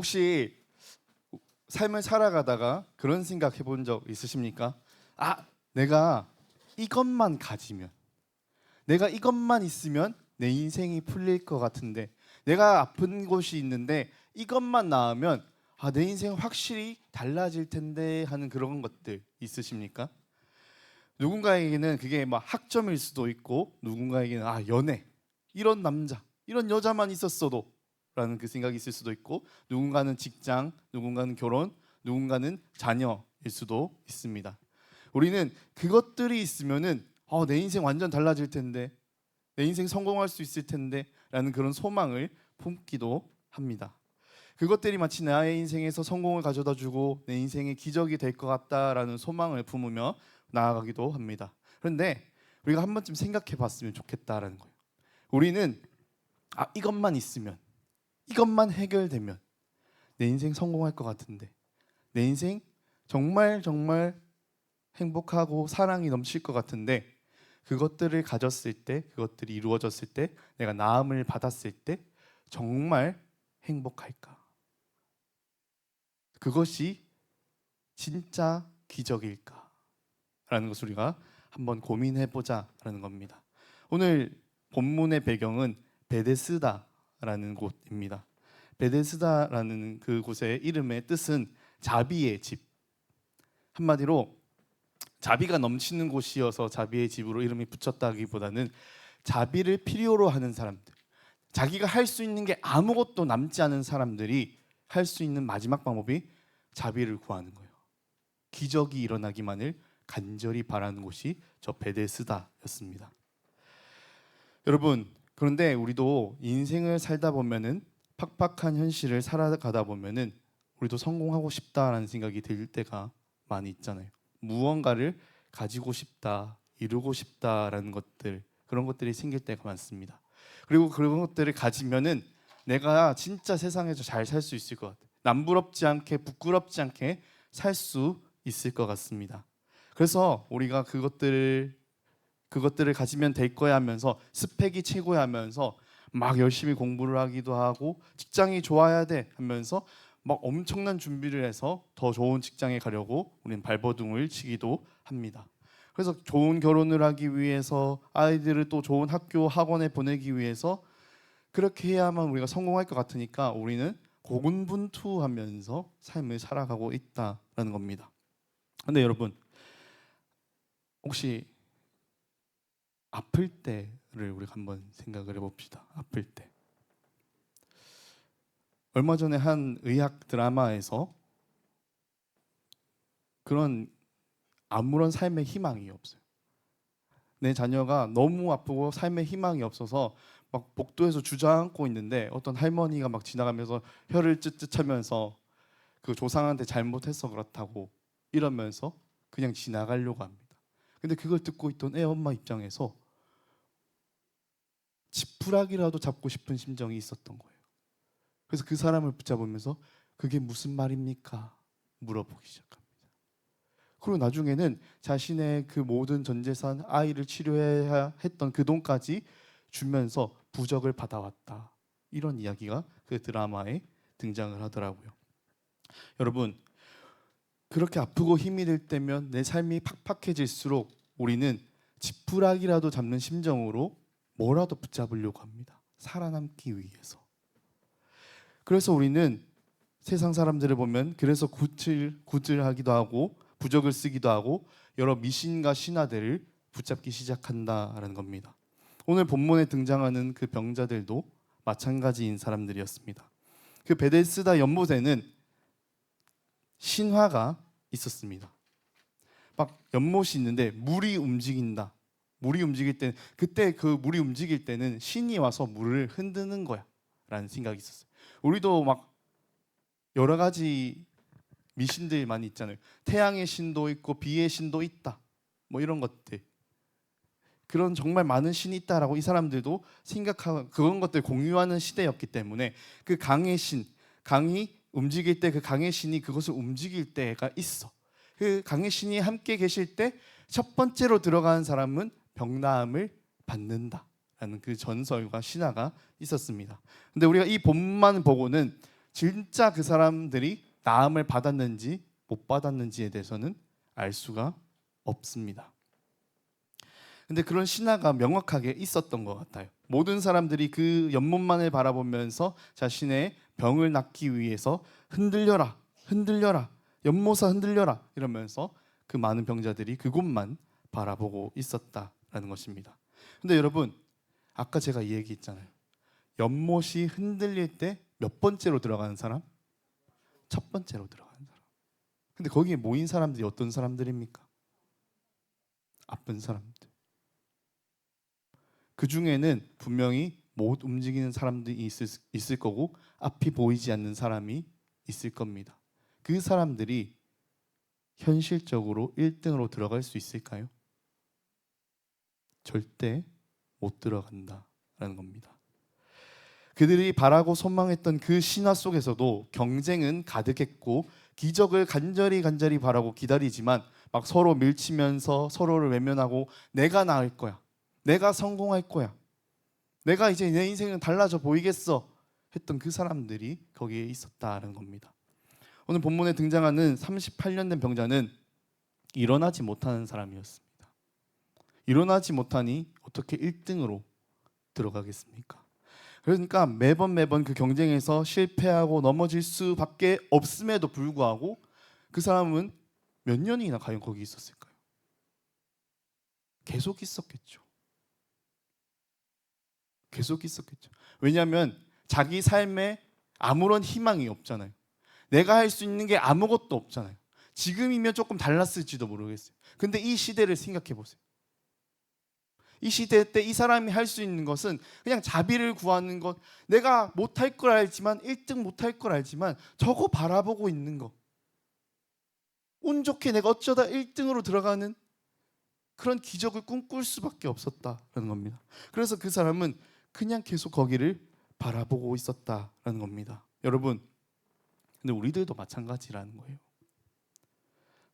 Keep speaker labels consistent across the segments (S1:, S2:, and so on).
S1: 혹시 삶을 살아가다가 그런 생각 해본 적 있으십니까? 내가 이것만 가지면, 내가 이것만 있으면 내 인생이 풀릴 것 같은데, 내가 아픈 곳이 있는데 이것만 나으면 내 인생 확실히 달라질 텐데 하는 그런 것들 있으십니까? 누군가에게는 그게 막 학점일 수도 있고, 누군가에게는 연애, 이런 남자, 이런 여자만 있었어도 라는 그 생각이 있을 수도 있고, 누군가는 직장, 누군가는 결혼, 누군가는 자녀일 수도 있습니다. 우리는 그것들이 있으면은 내 인생 완전 달라질 텐데, 내 인생 성공할 수 있을 텐데 라는 그런 소망을 품기도 합니다. 그것들이 마치 나의 인생에서 성공을 가져다 주고 내 인생의 기적이 될 것 같다라는 소망을 품으며 나아가기도 합니다. 그런데 우리가 한 번쯤 생각해 봤으면 좋겠다라는 거예요. 우리는 이것만 있으면, 이것만 해결되면 내 인생 성공할 것 같은데, 내 인생 정말 정말 행복하고 사랑이 넘칠 것 같은데, 그것들을 가졌을 때, 그것들이 이루어졌을 때, 내가 나음을 받았을 때 정말 행복할까? 그것이 진짜 기적일까? 라는 것을 우리가 한번 고민해보자라는 겁니다. 오늘 본문의 배경은 베데스다라는 곳입니다. 베데스다라는 그 곳의 이름의 뜻은 자비의 집. 한마디로 자비가 넘치는 곳이어서 자비의 집으로 이름이 붙였다기보다는 자비를 필요로 하는 사람들, 자기가 할 수 있는 게 아무것도 남지 않은 사람들이 할 수 있는 마지막 방법이 자비를 구하는 거예요. 기적이 일어나기만을 간절히 바라는 곳이 저 베데스다였습니다. 여러분, 그런데 우리도 인생을 살다 보면은, 팍팍한 현실을 살아가다 보면은 우리도 성공하고 싶다라는 생각이 들 때가 많이 있잖아요. 무언가를 가지고 싶다, 이루고 싶다라는 것들, 그런 것들이 생길 때가 많습니다. 그리고 그런 것들을 가지면은 내가 진짜 세상에서 잘 살 수 있을 것 같아요. 남부럽지 않게, 부끄럽지 않게 살 수 있을 것 같습니다. 그래서 우리가 그것들을 가지면 될 거야 하면서, 스펙이 최고야 하면서 막 열심히 공부를 하기도 하고, 직장이 좋아야 돼 하면서 막 엄청난 준비를 해서 더 좋은 직장에 가려고 우리는 발버둥을 치기도 합니다. 그래서 좋은 결혼을 하기 위해서, 아이들을 또 좋은 학교, 학원에 보내기 위해서 그렇게 해야만 우리가 성공할 것 같으니까 우리는 고군분투하면서 삶을 살아가고 있다라는 겁니다. 근데 여러분, 혹시 아플 때를 우리가 한번 생각을 해봅시다. 아플 때. 얼마 전에 한 의학 드라마에서 그런 아무런 삶의 희망이 없어요. 내 자녀가 너무 아프고 삶의 희망이 없어서 막 복도에서 주저앉고 있는데, 어떤 할머니가 막 지나가면서 혀를 쯧쯧하면서 그 조상한테 잘못해서 그렇다고 이러면서 그냥 지나가려고 합니다. 근데 그걸 듣고 있던 애 엄마 입장에서 지푸라기라도 잡고 싶은 심정이 있었던 거예요. 그래서 그 사람을 붙잡으면서 그게 무슨 말입니까? 물어보기 시작합니다. 그리고 나중에는 자신의 그 모든 전 재산, 아이를 치료해야 했던 그 돈까지 주면서 부적을 받아왔다. 이런 이야기가 그 드라마에 등장을 하더라고요. 여러분, 그렇게 아프고 힘이 들 때면, 내 삶이 팍팍해질수록 우리는 지푸라기라도 잡는 심정으로 뭐라도 붙잡으려고 합니다. 살아남기 위해서. 그래서 우리는 세상 사람들을 보면 그래서 굿을 하기도 하고, 부적을 쓰기도 하고, 여러 미신과 신화들을 붙잡기 시작한다라는 겁니다. 오늘 본문에 등장하는 그 병자들도 마찬가지인 사람들이었습니다. 그 베데스다 연못에는 신화가 있었습니다. 막 연못이 있는데 물이 움직인다. 물이 움직일 때는, 그때 그 물이 움직일 때는 신이 와서 물을 흔드는 거야 라는 생각이 있었어요. 우리도 막 여러 가지 미신들이 많이 있잖아요. 태양의 신도 있고 비의 신도 있다, 뭐 이런 것들, 그런 정말 많은 신이 있다라고 이 사람들도 생각하고, 그런 것들 공유하는 시대였기 때문에 그 강의 신, 강이 움직일 때 그 강의 신이 그것을 움직일 때가 있어. 그 강의 신이 함께 계실 때 첫 번째로 들어가는 사람은 병나음을 받는다라는 그 전설과 신화가 있었습니다. 근데 우리가 이 본만 보고는 진짜 그 사람들이 나음을 받았는지 못 받았는지에 대해서는 알 수가 없습니다. 근데 그런 신화가 명확하게 있었던 것 같아요. 모든 사람들이 그 연못만을 바라보면서 자신의 병을 낫기 위해서 흔들려라, 흔들려라, 연못아 흔들려라 이러면서 그 많은 병자들이 그곳만 바라보고 있었다라는 것입니다. 근데 여러분, 아까 제가 이 얘기 했잖아요. 연못이 흔들릴 때 몇 번째로 들어가는 사람? 첫 번째로 들어가는 사람. 근데 거기에 모인 사람들이 어떤 사람들입니까? 아픈 사람들. 그 중에는 분명히 못 움직이는 사람들이 있을 거고 앞이 보이지 않는 사람이 있을 겁니다. 그 사람들이 현실적으로 1등으로 들어갈 수 있을까요? 절대 못 들어간다라는 겁니다. 그들이 바라고 소망했던 그 신화 속에서도 경쟁은 가득했고 기적을 간절히 바라고 기다리지만 막 서로 밀치면서 서로를 외면하고 내가 나을 거야, 내가 성공할 거야, 내가 이제 내 인생은 달라져 보이겠어 했던 그 사람들이 거기에 있었다는 겁니다. 오늘 본문에 등장하는 38년 된 병자는 일어나지 못하는 사람이었습니다. 일어나지 못하니 어떻게 1등으로 들어가겠습니까? 그러니까 매번 그 경쟁에서 실패하고 넘어질 수밖에 없음에도 불구하고 그 사람은 몇 년이나 과연 거기 있었을까요? 계속 있었겠죠. 계속 있었겠죠. 왜냐하면 자기 삶에 아무런 희망이 없잖아요. 내가 할 수 있는 게 아무것도 없잖아요. 지금이면 조금 달랐을지도 모르겠어요. 근데 이 시대를 생각해 보세요. 이 시대 때 이 사람이 할 수 있는 것은 그냥 자비를 구하는 것, 내가 못할 걸 알지만 1등 못할 걸 알지만 저거 바라보고 있는 거, 운 좋게 내가 어쩌다 1등으로 들어가는 그런 기적을 꿈꿀 수밖에 없었다라는 겁니다. 그래서 그 사람은 그냥 계속 거기를 바라보고 있었다라는 겁니다. 여러분, 근데 우리들도 마찬가지라는 거예요.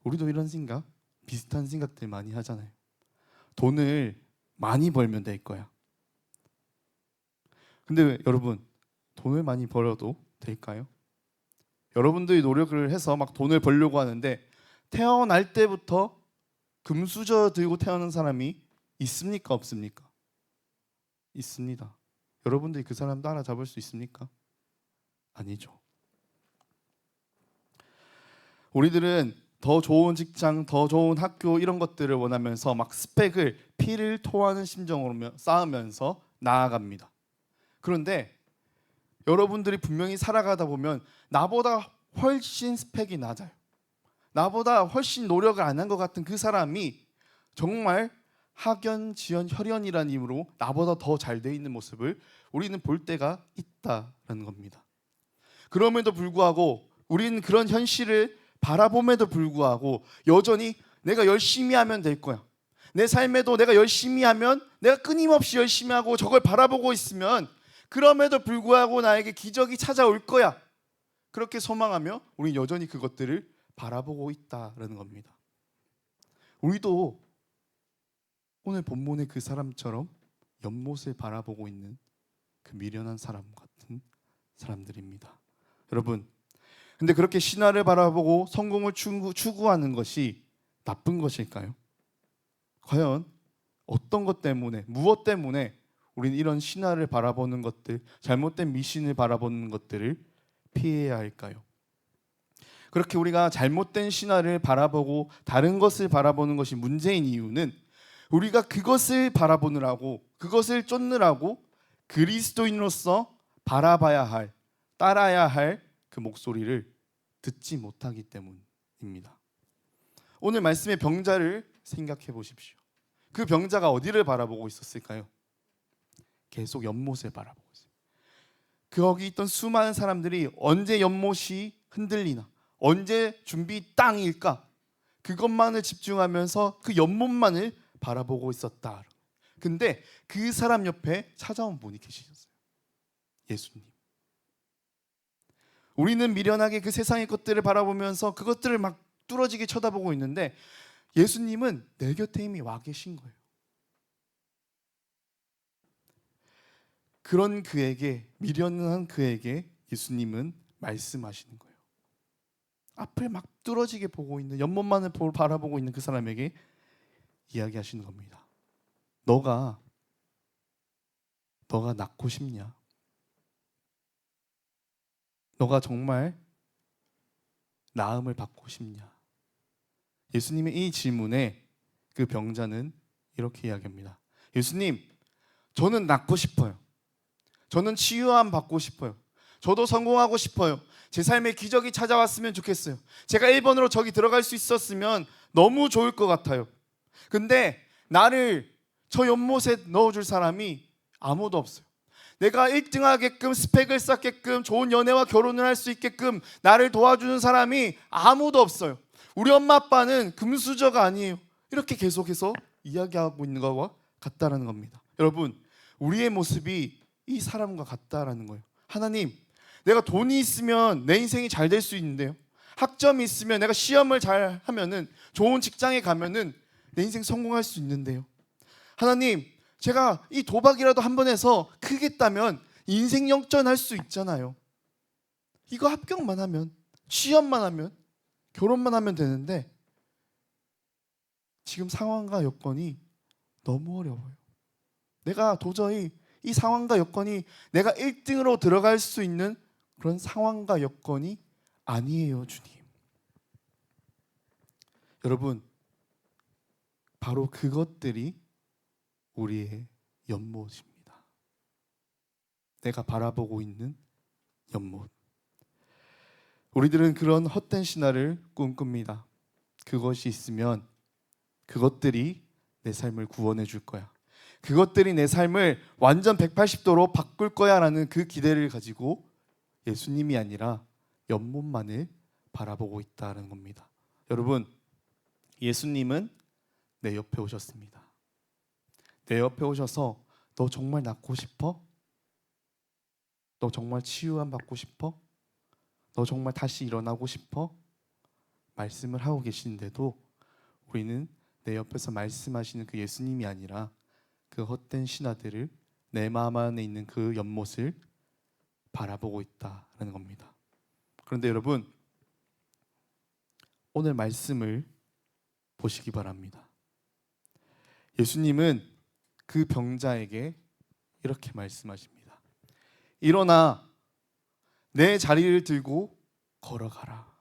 S1: 우리도 이런 생각, 비슷한 생각들 많이 하잖아요. 돈을 많이 벌면 될 거야. 근데 여러분, 돈을 많이 벌어도 될까요? 여러분들이 노력을 해서 막 돈을 벌려고 하는데 태어날 때부터 금수저 들고 태어난 사람이 있습니까? 없습니까? 있습니다. 여러분들이 그 사람 따라잡을 수 있습니까? 아니죠. 우리들은 더 좋은 직장, 더 좋은 학교 이런 것들을 원하면서 막 스펙을 피를 토하는 심정으로 쌓으면서 나아갑니다. 그런데 여러분들이 분명히 살아가다 보면 나보다 훨씬 스펙이 낮아요. 나보다 훨씬 노력을 안 한 것 같은 그 사람이 정말 학연, 지연, 혈연이라는 이유로 나보다 더 잘 돼 있는 모습을 우리는 볼 때가 있다라는 겁니다. 그럼에도 불구하고 우리는 그런 현실을 바라봄에도 불구하고 여전히 내가 열심히 하면 될 거야. 내 삶에도 내가 열심히 하면, 내가 끊임없이 열심히 하고 저걸 바라보고 있으면 그럼에도 불구하고 나에게 기적이 찾아올 거야. 그렇게 소망하며 우리는 여전히 그것들을 바라보고 있다라는 겁니다. 우리도 오늘 본문의 그 사람처럼 연못을 바라보고 있는 그 미련한 사람 같은 사람들입니다. 여러분, 근데 그렇게 신화를 바라보고 성공을 추구하는 것이 나쁜 것일까요? 과연 어떤 것 때문에, 무엇 때문에 우리는 이런 신화를 바라보는 것들, 잘못된 미신을 바라보는 것들을 피해야 할까요? 그렇게 우리가 잘못된 신화를 바라보고 다른 것을 바라보는 것이 문제인 이유는 우리가 그것을 바라보느라고, 그것을 쫓느라고 그리스도인으로서 바라봐야 할, 따라야 할 그 목소리를 듣지 못하기 때문입니다. 오늘 말씀의 병자를 생각해 보십시오. 그 병자가 어디를 바라보고 있었을까요? 계속 연못을 바라보고 있어요. 거기 있던 수많은 사람들이 언제 연못이 흔들리나, 언제 준비 땅일까, 그것만을 집중하면서 그 연못만을 바라보고 있었다. 근데 그 사람 옆에 찾아온 분이 계시셨어요. 예수님. 우리는 미련하게 그 세상의 것들을 바라보면서 그것들을 막 뚫어지게 쳐다보고 있는데 예수님은 내 곁에 이미 와 계신 거예요. 그런 그에게, 미련한 그에게 예수님은 말씀하시는 거예요. 앞을 막 뚫어지게 보고 있는, 연못만을 바라보고 있는 그 사람에게 이야기하시는 겁니다. 너가 낫고 싶냐? 너가 정말 나음을 받고 싶냐? 예수님의 이 질문에 그 병자는 이렇게 이야기합니다. 예수님, 저는 낫고 싶어요. 저는 치유함 받고 싶어요. 저도 성공하고 싶어요. 제 삶에 기적이 찾아왔으면 좋겠어요. 제가 1번으로 저기 들어갈 수 있었으면 너무 좋을 것 같아요. 근데 나를 저 연못에 넣어줄 사람이 아무도 없어요. 내가 1등하게끔, 스펙을 쌓게끔, 좋은 연애와 결혼을 할 수 있게끔 나를 도와주는 사람이 아무도 없어요. 우리 엄마 아빠는 금수저가 아니에요. 이렇게 계속해서 이야기하고 있는 것과 같다라는 겁니다. 여러분, 우리의 모습이 이 사람과 같다라는 거예요. 하나님, 내가 돈이 있으면 내 인생이 잘 될 수 있는데요. 학점이 있으면, 내가 시험을 잘 하면은, 좋은 직장에 가면은 내 인생 성공할 수 있는데요. 하나님, 제가 이 도박이라도 한번 해서 크게 따면 인생 역전할 수 있잖아요. 이거 합격만 하면, 시험만 하면, 결혼만 하면 되는데 지금 상황과 여건이 너무 어려워요. 내가 도저히 이 상황과 여건이 내가 1등으로 들어갈 수 있는 그런 상황과 여건이 아니에요, 주님. 여러분, 바로 그것들이 우리의 연못입니다. 내가 바라보고 있는 연못. 우리들은 그런 헛된 신화를 꿈꿉니다. 그것이 있으면 그것들이 내 삶을 구원해 줄 거야. 그것들이 내 삶을 완전 180도로 바꿀 거야 라는 그 기대를 가지고 예수님이 아니라 연못만을 바라보고 있다는 겁니다. 여러분, 예수님은 내 옆에 오셨습니다. 내 옆에 오셔서 너 정말 낫고 싶어? 너 정말 치유함 받고 싶어? 너 정말 다시 일어나고 싶어? 말씀을 하고 계시는데도 우리는 내 옆에서 말씀하시는 그 예수님이 아니라 그 헛된 신화들을, 내 마음 안에 있는 그 연못을 바라보고 있다는 겁니다. 그런데 여러분, 오늘 말씀을 보시기 바랍니다. 예수님은 그 병자에게 이렇게 말씀하십니다. 일어나 내 자리를 들고 걸어가라.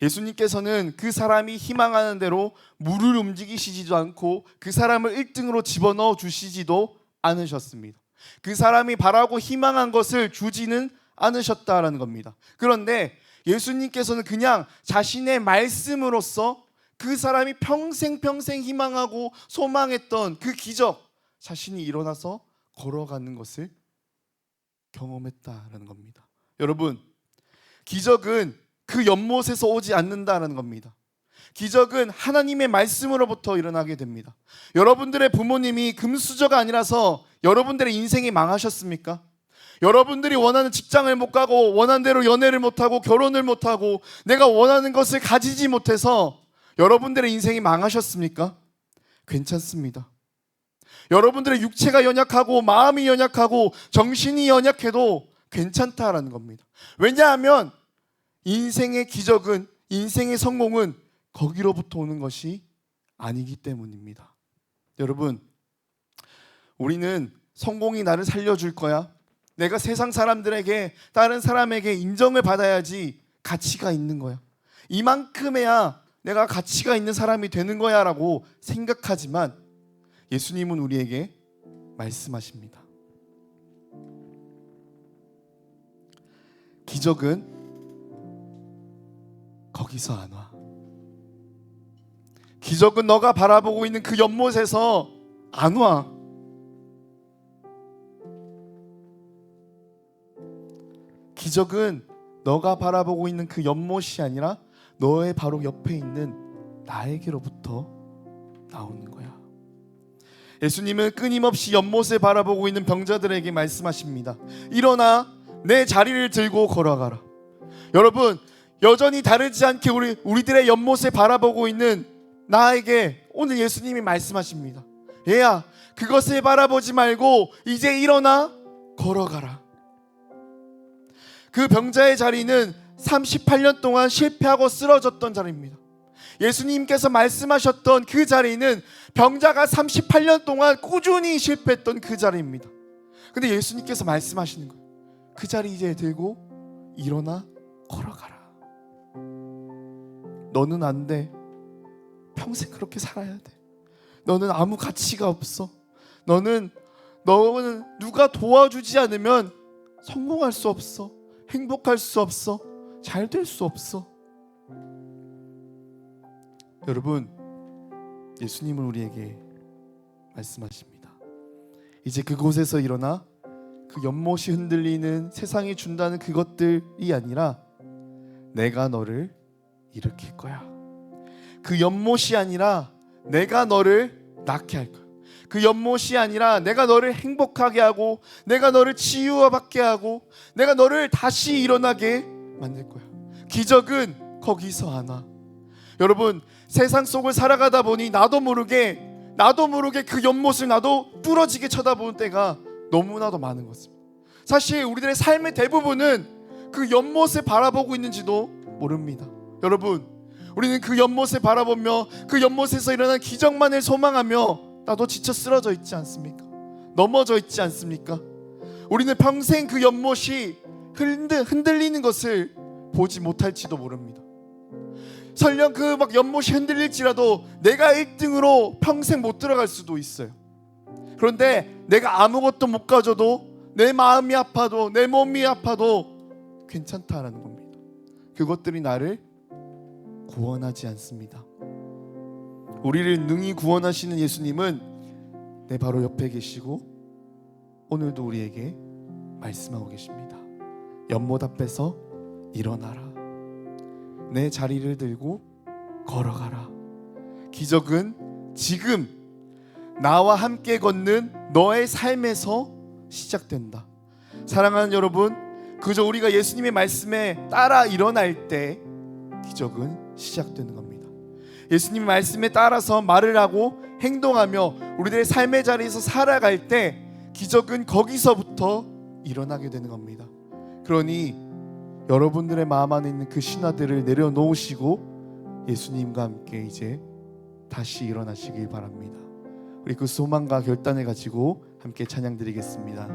S1: 예수님께서는 그 사람이 희망하는 대로 물을 움직이시지도 않고 그 사람을 1등으로 집어넣어 주시지도 않으셨습니다. 그 사람이 바라고 희망한 것을 주지는 않으셨다라는 겁니다. 그런데 예수님께서는 그냥 자신의 말씀으로써 그 사람이 평생 희망하고 소망했던 그 기적, 자신이 일어나서 걸어가는 것을 경험했다라는 겁니다. 여러분, 기적은 그 연못에서 오지 않는다라는 겁니다. 기적은 하나님의 말씀으로부터 일어나게 됩니다. 여러분들의 부모님이 금수저가 아니라서 여러분들의 인생이 망하셨습니까? 여러분들이 원하는 직장을 못 가고, 원하는 대로 연애를 못 하고, 결혼을 못 하고, 내가 원하는 것을 가지지 못해서 여러분들의 인생이 망하셨습니까? 괜찮습니다. 여러분들의 육체가 연약하고 마음이 연약하고 정신이 연약해도 괜찮다라는 겁니다. 왜냐하면 인생의 기적은, 인생의 성공은 거기로부터 오는 것이 아니기 때문입니다. 여러분, 우리는 성공이 나를 살려줄 거야, 내가 세상 사람들에게, 다른 사람에게 인정을 받아야지 가치가 있는 거야, 이만큼에야 내가 가치가 있는 사람이 되는 거야 라고 생각하지만 예수님은 우리에게 말씀하십니다. 기적은 거기서 안 와. 기적은 너가 바라보고 있는 그 연못에서 안 와. 기적은 너가 바라보고 있는 그 연못이 아니라 너의 바로 옆에 있는 나에게로부터 나오는 거야. 예수님은 끊임없이 연못을 바라보고 있는 병자들에게 말씀하십니다. 일어나 내 자리를 들고 걸어가라. 여러분, 여전히 다르지 않게 우리들의 연못을 바라보고 있는 나에게 오늘 예수님이 말씀하십니다. 얘야, 그것을 바라보지 말고 이제 일어나 걸어가라. 그 병자의 자리는 38년 동안 실패하고 쓰러졌던 자리입니다. 예수님께서 말씀하셨던 그 자리는 병자가 38년 동안 꾸준히 실패했던 그 자리입니다. 근데 예수님께서 말씀하시는 거예요. 그 자리 이제 들고 일어나 걸어가라. 너는 안 돼. 평생 그렇게 살아야 돼. 너는 아무 가치가 없어. 너는 누가 도와주지 않으면 성공할 수 없어. 행복할 수 없어. 잘 될 수 없어. 여러분, 예수님은 우리에게 말씀하십니다. 이제 그곳에서 일어나 그 연못이 흔들리는 세상이 준다는 그것들이 아니라 내가 너를 일으킬 거야. 그 연못이 아니라 내가 너를 낫게 할 거야. 그 연못이 아니라 내가 너를 행복하게 하고 내가 너를 치유받게 하고 내가 너를 다시 일어나게 만들 거야. 기적은 거기서 하나. 여러분, 세상 속을 살아가다 보니 나도 모르게 그 연못을 나도 뚫어지게 쳐다보는 때가 너무나도 많은 것입니다. 사실 우리들의 삶의 대부분은 그 연못을 바라보고 있는지도 모릅니다. 여러분, 우리는 그 연못을 바라보며 그 연못에서 일어난 기적만을 소망하며 나도 지쳐 쓰러져 있지 않습니까? 넘어져 있지 않습니까? 우리는 평생 그 연못이 흔들리는 것을 보지 못할지도 모릅니다. 설령 그 막 연못이 흔들릴지라도 내가 1등으로 평생 못 들어갈 수도 있어요. 그런데 내가 아무것도 못 가져도 내 마음이 아파도 내 몸이 아파도 괜찮다라는 겁니다. 그것들이 나를 구원하지 않습니다. 우리를 능히 구원하시는 예수님은 내 바로 옆에 계시고 오늘도 우리에게 말씀하고 계십니다. 연못 앞에서 일어나라. 내 자리를 들고 걸어가라. 기적은 지금 나와 함께 걷는 너의 삶에서 시작된다. 사랑하는 여러분, 그저 우리가 예수님의 말씀에 따라 일어날 때 기적은 시작되는 겁니다. 예수님의 말씀에 따라서 말을 하고 행동하며 우리들의 삶의 자리에서 살아갈 때 기적은 거기서부터 일어나게 되는 겁니다. 그러니 여러분들의 마음 안에 있는 그 신화들을 내려놓으시고 예수님과 함께 이제 다시 일어나시길 바랍니다. 우리 그 소망과 결단을 가지고 함께 찬양 드리겠습니다.